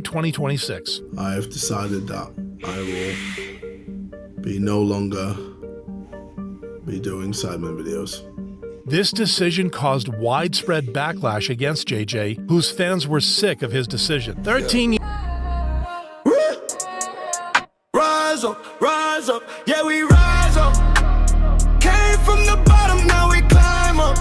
2026. I have decided that I will be no longer be doing Simon videos. This decision caused widespread backlash against JJ, whose fans were sick of his decision. 13 years. Rise up, yeah, we rise up. Came from the bottom, now we climb up.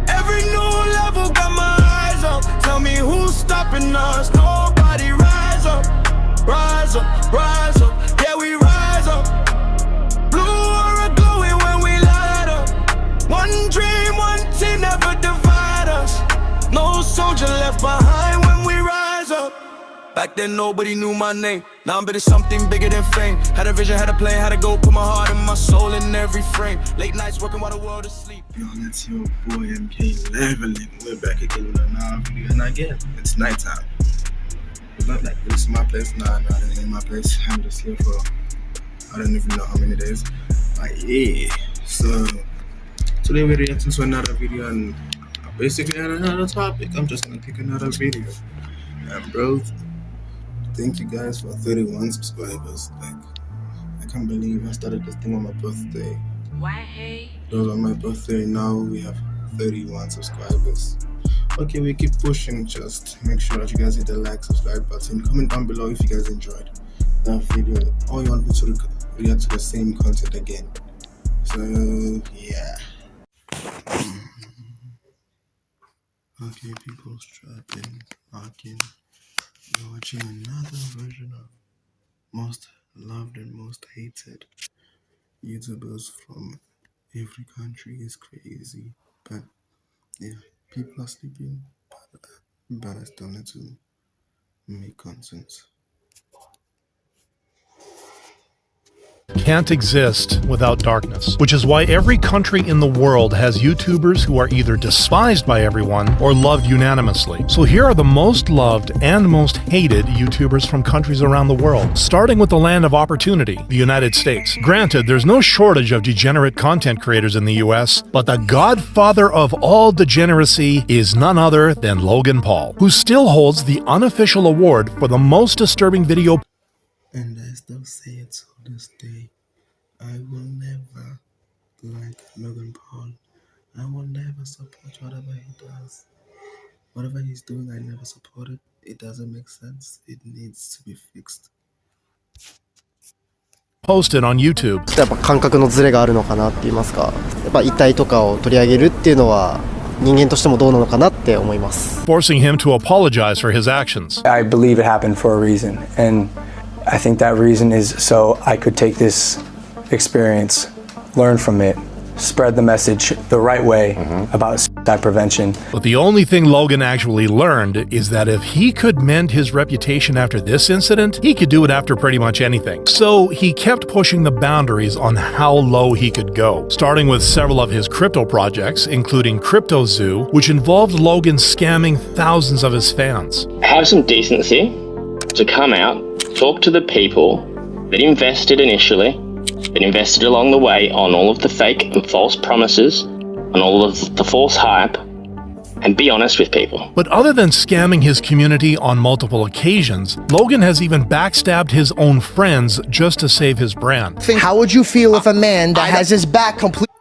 Every new level got my eyes up. Tell me who's stopping us? Nobody. Rise up, yeah, we rise up. Blue aura glowing when we light up. One dream, one team, never divide us. No soldier left behind when we rise up. Back then nobody knew my name. Now I'm building something bigger than fame. Had a vision, had a plan, had to go put my heart and my soul in every frame. Late nights working while the world is asleep. Yo, it's your boy MK Leveling. We're back again with another video, and again, it's nighttime. It's not like this is my place. Nah, this ain't my place. I'm just here for I don't even know how many days. But yeah, so today we're reacting to another video, and basically on another topic. I'm just gonna pick another video. And bro, thank you guys for 31 subscribers. Like, I can't believe I started this thing on my birthday. It was on my birthday. Now we have 31 subscribers. Okay, we keep pushing. Just make sure that you guys hit the like, subscribe button. Comment down below if you guys enjoyed that video or you want me to react to the same content again. So yeah. Okay, people, strap in, lock in. You're watching another version of most loved and most hated YouTubers from every country. Is crazy, but yeah, people are sleeping, but I still need to make content. Can't exist without darkness, which is why every country in the world has YouTubers who are either despised by everyone or loved unanimously. So here are the most loved and most hated YouTubers from countries around the world, starting with the land of opportunity, the United States. Granted, there's no shortage of degenerate content creators in the US, but the godfather of all degeneracy is none other than Logan Paul, who still holds the unofficial award for the most disturbing video. And I still say it to this day. I will never like Logan Paul. I will never support whatever he does. Whatever he's doing, I never support it. It doesn't make sense. It needs to be fixed. Posted on YouTube. やっぱ感覚のズレがあるのかなって言いますか。やっぱ遺体とかを取り上げるっていうのは人間としてもどうなのかなって思います。Forcing him to apologize for his actions. I believe it happened for a reason, and I think that reason is so I could take this experience, learn from it, spread the message the right way about suicide prevention. But the only thing Logan actually learned is that if he could mend his reputation after this incident, he could do it after pretty much anything. So he kept pushing the boundaries on how low he could go, starting with several of his crypto projects, including Crypto Zoo, which involved Logan scamming thousands of his fans. Have some decency to come out, talk to the people that invested initially, that invested along the way on all of the fake and false promises, on all of the false hype, and be honest with people. But other than scamming his community on multiple occasions, Logan has even backstabbed his own friends just to save his brand. How would you feel if a man that has his back completely...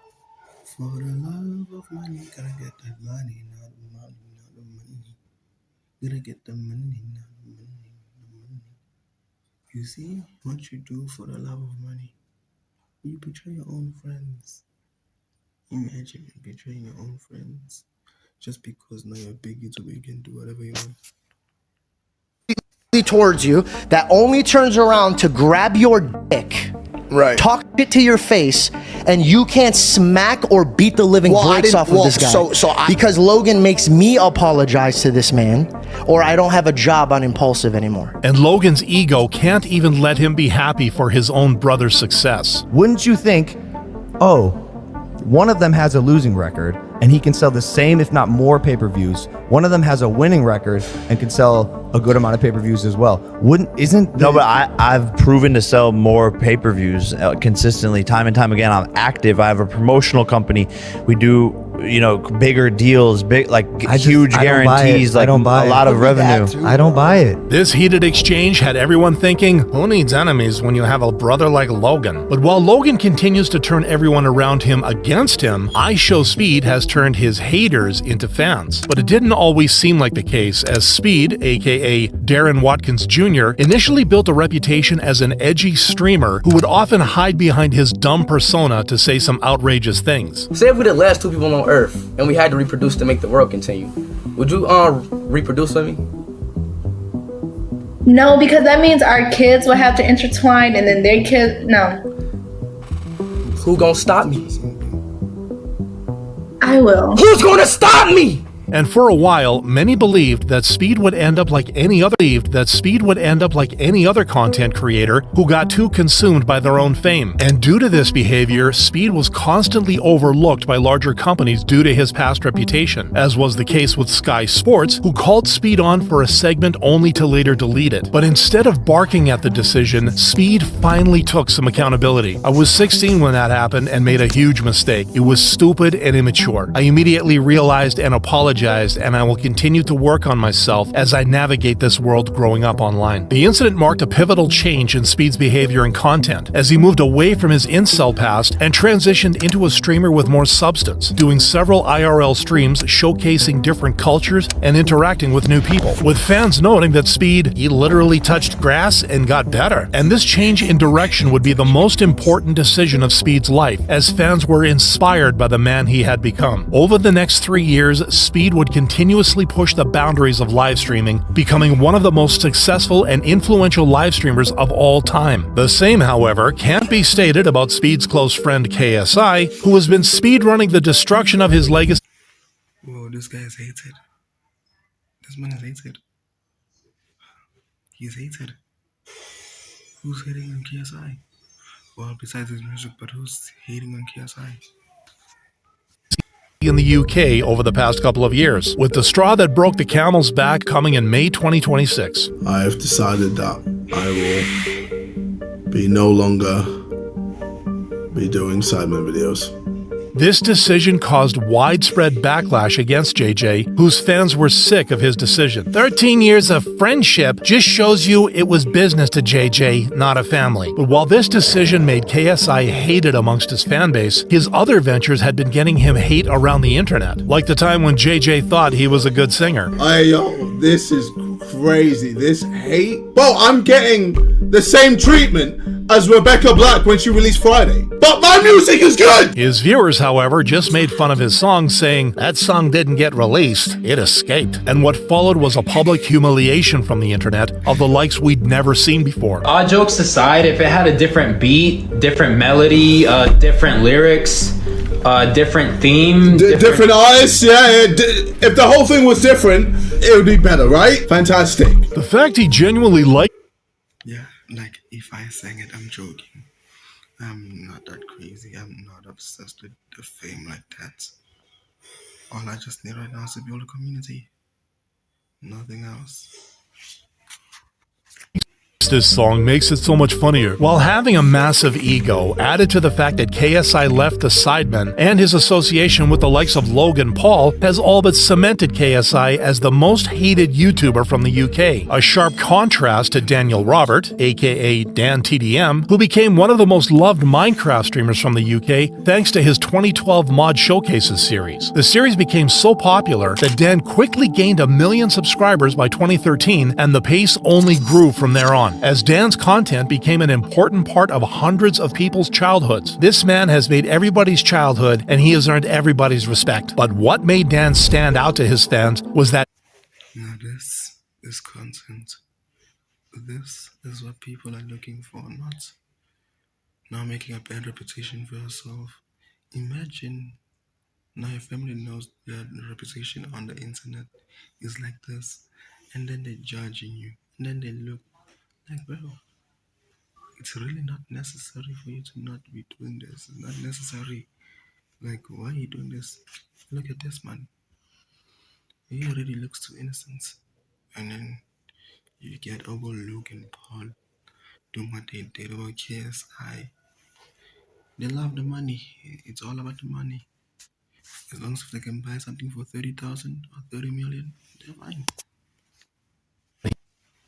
For the love of money, gotta get that money, not the money, not the money. Gotta get the money, not the money, not the money. You see, what you do for the love of money, you betray your own friends. Imagine betraying your own friends just because now you're big YouTuber, you can do whatever you want. towards you that only turns around to grab your dick, right, talk shit to your face, and you can't smack or beat the living brakes off of this guy because Logan makes me apologize to this man, or I don't have a job on Impulsive anymore. And Logan's ego can't even let him be happy for his own brother's success. Wouldn't you think, oh, one of them has a losing record and he can sell the same, if not more, pay-per-views. One of them has a winning record and can sell a good amount of pay-per-views as well. No, but I've proven to sell more pay-per-views consistently, time and time again. I'm active. I have a promotional company. We do bigger deals, huge I don't buy it. guarantees, I don't buy a it. lot of Could be that revenue. too. I don't buy it. This heated exchange had everyone thinking, who needs enemies when you have a brother like Logan? But while Logan continues to turn everyone around him against him, iShowSpeed has turned his haters into fans. But it didn't always seem like the case, as Speed, aka Darren Watkins Jr., initially built a reputation as an edgy streamer who would often hide behind his dumb persona to say some outrageous things. Say if we're the last 2 people on Earth and we had to reproduce to make the world continue, would you reproduce with me? No, because that means our kids will have to intertwine and then their kids. No. Who gonna stop me? I will. Who's gonna stop me? And for a while, many believed that Speed would end up like any other content creator who got too consumed by their own fame. And due to this behavior, Speed was constantly overlooked by larger companies due to his past reputation, as was the case with Sky Sports, who called Speed on for a segment only to later delete it. But instead of barking at the decision, Speed finally took some accountability. I was 16 when that happened and made a huge mistake. It was stupid and immature. I immediately realized and apologized, and I will continue to work on myself as I navigate this world growing up online. The incident marked a pivotal change in Speed's behavior and content, as he moved away from his incel past and transitioned into a streamer with more substance, doing several IRL streams showcasing different cultures and interacting with new people, with fans noting that Speed, he literally touched grass and got better. And this change in direction would be the most important decision of Speed's life, as fans were inspired by the man he had become. Over the next 3 years, Speed would continuously push the boundaries of live streaming, becoming one of the most successful and influential live streamers of all time. The same, however, can't be stated about Speed's close friend KSI, who has been speedrunning the destruction of his legacy. Whoa, this guy is hated. This man is hated. He's hated. Who's hating on KSI? Well, besides his music, but who's hating on KSI? In the UK over the past couple of years, with the straw that broke the camel's back coming in May 2026. I have decided that I will be no longer be doing Sidemen videos. This decision caused widespread backlash against JJ, whose fans were sick of his decision. 13 years of friendship just shows you it was business to JJ, not a family. But while this decision made KSI hated amongst his fan base, his other ventures had been getting him hate around the internet, like the time when JJ thought he was a good singer. This is crazy. This hate. Well, I'm getting the same treatment as Rebecca Black when she released Friday. But my music is good! His viewers, however, just made fun of his song, saying, that song didn't get released, it escaped. And what followed was a public humiliation from the internet of the likes we'd never seen before. All jokes aside, if it had a different beat, different melody, different lyrics, different theme, different artists, yeah. If the whole thing was different, it would be better, right? Fantastic. The fact he genuinely liked. Yeah, like if I sang it, I'm joking. I'm not that crazy. I'm not obsessed with the fame like that. All I just need right now is to build a community. Nothing else. This song makes it so much funnier, while having a massive ego added to the fact that KSI left the Sidemen and his association with the likes of Logan Paul has all but cemented KSI as the most hated YouTuber from the UK, a sharp contrast to Daniel Robert, aka Dan TDM, who became one of the most loved Minecraft streamers from the UK thanks to his 2012 Mod Showcases series. The series became so popular that Dan quickly gained 1 million subscribers by 2013, and the pace only grew from there on, as Dan's content became an important part of hundreds of people's childhoods. This man has made everybody's childhood, and he has earned everybody's respect. But what made Dan stand out to his fans was that now this is content. This is what people are looking for, not making a bad reputation for yourself. Imagine now your family knows your reputation on the internet is like this, and then they're judging you, and then they look like, bro, it's really not necessary for you to not be doing this. It's not necessary. Like, why are you doing this? Look at this man. He already looks too innocent. And then you get over Logan Paul doing what they did about KSI. They love the money. It's all about the money. As long as if they can buy something for 30,000 or 30 million, they're fine.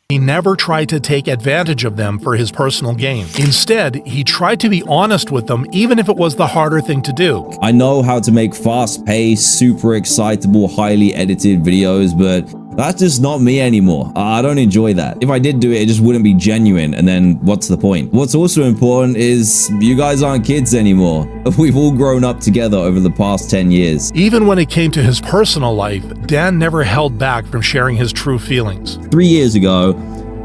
He never tried to take advantage of them for his personal gain. Instead, he tried to be honest with them, even if it was the harder thing to do. I know how to make fast-paced, super excitable, highly edited videos, but that's just not me anymore. I don't enjoy that. If I did do it, it just wouldn't be genuine, and then what's the point? What's also important is you guys aren't kids anymore. We've all grown up together over the past 10 years. Even when it came to his personal life, Dan never held back from sharing his true feelings. 3 years ago,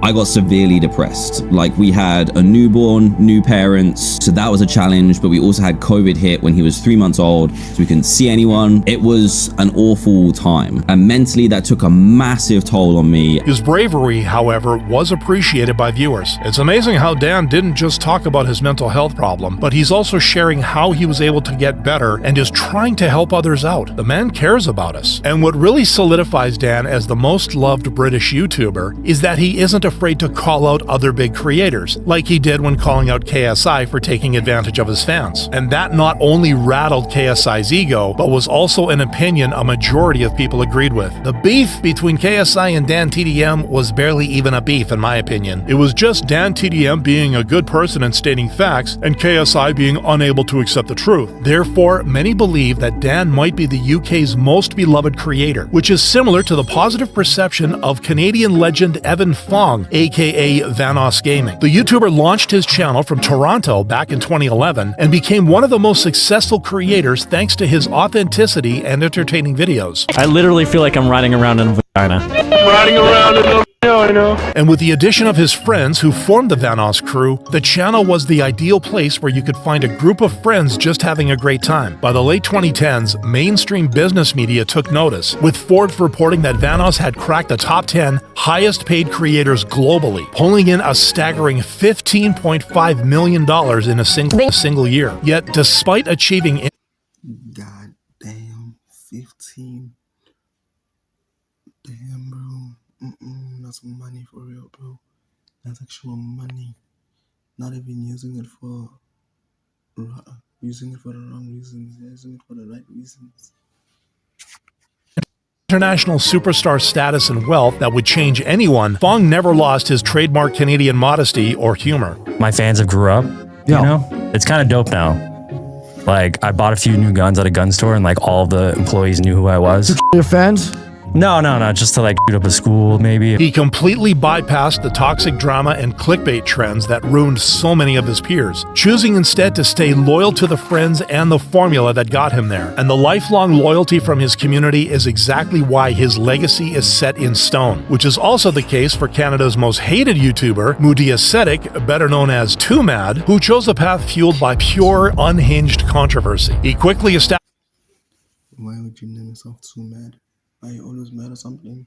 I got severely depressed. Like, we had a newborn, new parents, so that was a challenge, but we also had COVID hit when he was 3 months old, so we couldn't see anyone. It was an awful time, and mentally that took a massive toll on me. His bravery, however, was appreciated by viewers. It's amazing how Dan didn't just talk about his mental health problem, but he's also sharing how he was able to get better and is trying to help others out. The man cares about us. And what really solidifies Dan as the most loved British YouTuber is that he isn't afraid to call out other big creators, like he did when calling out KSI for taking advantage of his fans. And that not only rattled KSI's ego, but was also an opinion a majority of people agreed with. The beef between KSI and Dan TDM was barely even a beef, in my opinion. It was just Dan TDM being a good person and stating facts, and KSI being unable to accept the truth. Therefore, many believe that Dan might be the UK's most beloved creator, which is similar to the positive perception of Canadian legend Evan Fong, aka Vanoss Gaming. The YouTuber launched his channel from Toronto back in 2011 and became one of the most successful creators thanks to his authenticity and entertaining videos. I literally feel like I'm riding around in a vagina. Riding around in the I know. And with the addition of his friends who formed the Vanoss crew, the channel was the ideal place where you could find a group of friends just having a great time. By the late 2010s, mainstream business media took notice, with Forbes reporting that Vanoss had cracked the top 10 highest paid creators globally, pulling in a staggering $15.5 million in a single year. Yet, despite achieving God damn, 15. Damn, bro. That's money for real, bro. That's actual money. Not even using it for the wrong reasons. Using it for the right reasons. international superstar status and wealth that would change anyone, Fong never lost his trademark Canadian modesty or humor. My fans have grew up, you know? It's kind of dope now. Like, I bought a few new guns at a gun store and like all the employees knew who I was. Your fans? No, just to like shoot up a school, maybe. He completely bypassed the toxic drama and clickbait trends that ruined so many of his peers, choosing instead to stay loyal to the friends and the formula that got him there. And the lifelong loyalty from his community is exactly why his legacy is set in stone, which is also the case for Canada's most hated YouTuber, Moody Ascetic, better known as Too Mad, who chose a path fueled by pure, unhinged controversy. He quickly established. Why would you name yourself Too Mad? Are you always mad or something?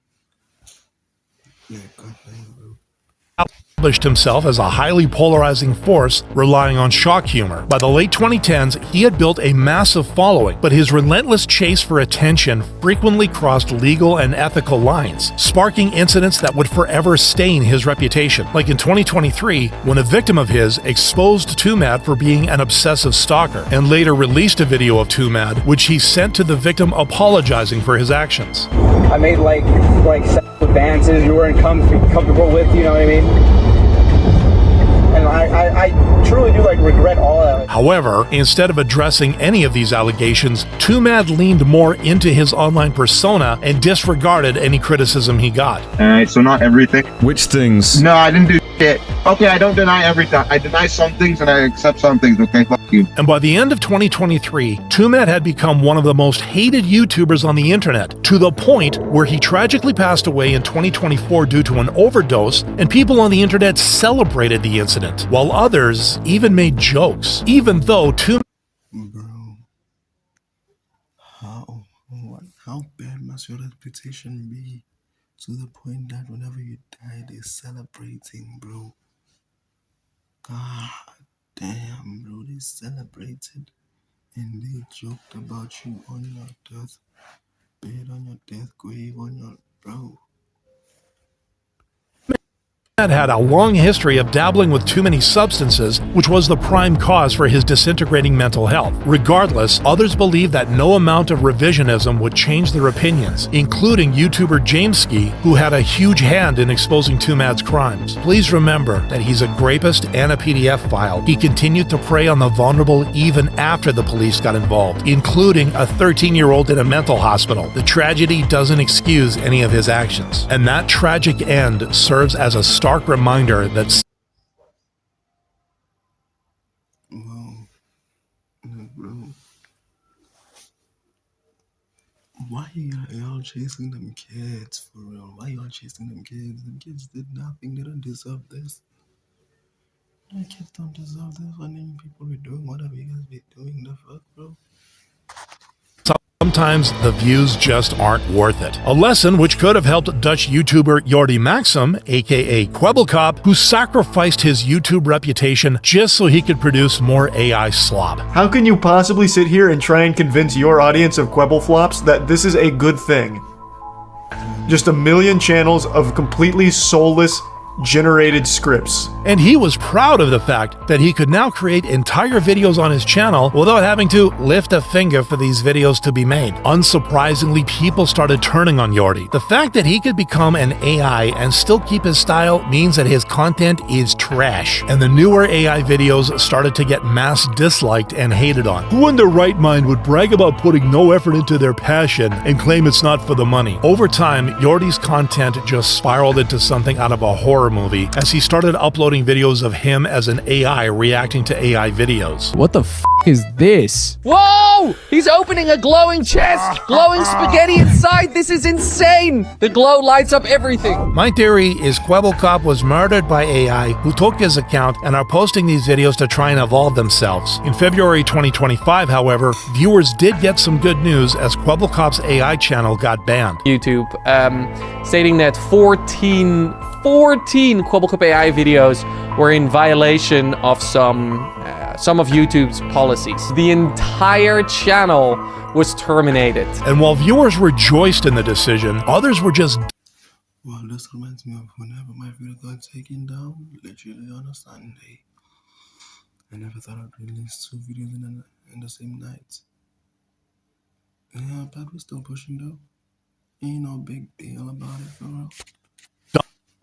Yeah, God damn, bro. Established himself as a highly polarizing force, relying on shock humor. By the late 2010s, he had built a massive following, but his relentless chase for attention frequently crossed legal and ethical lines, sparking incidents that would forever stain his reputation. Like in 2023, when a victim of his exposed Too Mad for being an obsessive stalker, and later released a video of Too Mad, which he sent to the victim apologizing for his actions. I made like sexual dances you weren't comfortable with, you know what I mean? And I truly do like regret all that. However, instead of addressing any of these allegations, Too Mad leaned more into his online persona and disregarded any criticism he got. Alright, so not everything. Which things? No, I didn't do shit. Okay, I don't deny everything. I deny some things and I accept some things, okay? Fuck you. And by the end of 2023, Too Mad had become one of the most hated YouTubers on the internet, to the point where he tragically passed away in 2024 due to an overdose, and people on the internet celebrated the incident, while others even made jokes, even though Too Bro, how bad must your reputation be to the point that whenever you die, they're celebrating, bro? God damn, bro, they celebrated and they joked about you on your death bed, on your death grave, on your bro. had a long history of dabbling with too many substances, which was the prime cause for his disintegrating mental health. Regardless, others believe that no amount of revisionism would change their opinions, including YouTuber Jameski, who had a huge hand in exposing Tumad's crimes. Please remember that he's a rapist and a PDF file. He continued to prey on the vulnerable even after the police got involved, including a 13-year-old in a mental hospital. The tragedy doesn't excuse any of his actions, and that tragic end serves as a stark reminder that why y'all chasing them kids for real? Why y'all chasing them kids? Them kids did nothing. They don't deserve this. The kids don't deserve this. When them people be doing whatever you guys be doing, the fuck, bro. sometimes the views just aren't worth it. A lesson which could have helped Dutch YouTuber Jordi Maxim, aka Kwebbelkop, who sacrificed his YouTube reputation just so he could produce more AI slop. How can you possibly sit here and try and convince your audience of Kwebbelflops that this is a good thing? Just a million channels of completely soulless, generated scripts. And he was proud of the fact that he could now create entire videos on his channel without having to lift a finger for these videos to be made. Unsurprisingly, people started turning on Jordi. The fact that he could become an AI and still keep his style means that his content is trash, and the newer AI videos started to get mass disliked and hated on. Who in their right mind would brag about putting no effort into their passion and claim it's not for the money? Over time, Jordi's content just spiraled into something out of a horror movie as he started uploading videos of him as an AI reacting to AI videos. What the f is this? Whoa! He's opening a glowing chest! Glowing spaghetti inside! This is insane! The glow lights up everything! My theory is Kwebbelkop was murdered by AI who took his account and are posting these videos to try and evolve themselves. In February 2025, however, viewers did get some good news as Kwebbelkop's AI channel got banned. YouTube, stating that 14 Kwebbelkop AI videos were in violation of some of YouTube's policies. The entire channel was terminated. And while viewers rejoiced in the decision, others were just... Well, this reminds me of whenever my video got taken down, literally on a Sunday. I never thought I'd release 2 videos in the same night. Yeah, but we're still pushing though. Ain't no big deal about it for real.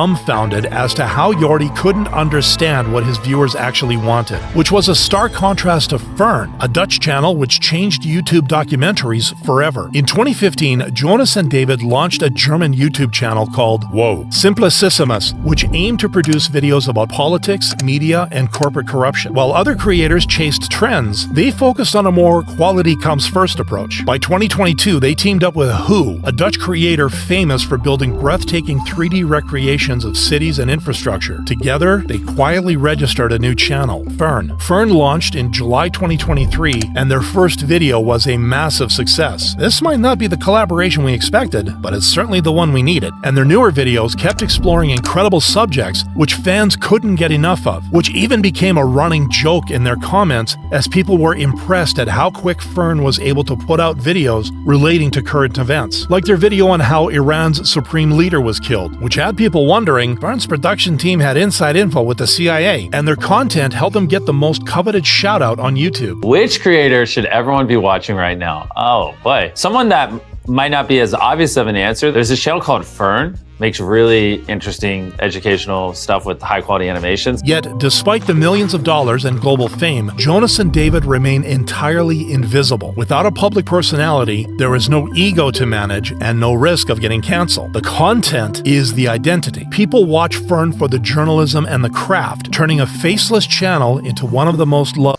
Dumbfounded as to how Jordi couldn't understand what his viewers actually wanted, which was a stark contrast to Fern, a Dutch channel which changed YouTube documentaries forever. In 2015, Jonas and David launched a German YouTube channel called Simplicissimus, which aimed to produce videos about politics, media, and corporate corruption. While other creators chased trends, they focused on a more quality comes first approach. By 2022, they teamed up with Who, a Dutch creator famous for building breathtaking 3D recreations of cities and infrastructure. Together, they quietly registered a new channel, Fern. Fern launched in July 2023, and their first video was a massive success. This might not be the collaboration we expected, but it's certainly the one we needed. And their newer videos kept exploring incredible subjects which fans couldn't get enough of, which even became a running joke in their comments as people were impressed at how quick Fern was able to put out videos relating to current events. Like their video on how Iran's supreme leader was killed, which had people wondering, Fern's production team had inside info with the CIA, and their content helped them get the most coveted shout-out on YouTube. Which creator should everyone be watching right now? Oh boy, someone that might not be as obvious of an answer. There's this channel called Fern. Makes really interesting educational stuff with high quality animations. Yet, despite the millions of dollars and global fame, Jonas and David remain entirely invisible. Without a public personality, there is no ego to manage and no risk of getting canceled. The content is the identity. People watch Fern for the journalism and the craft, turning a faceless channel into one of the most loved.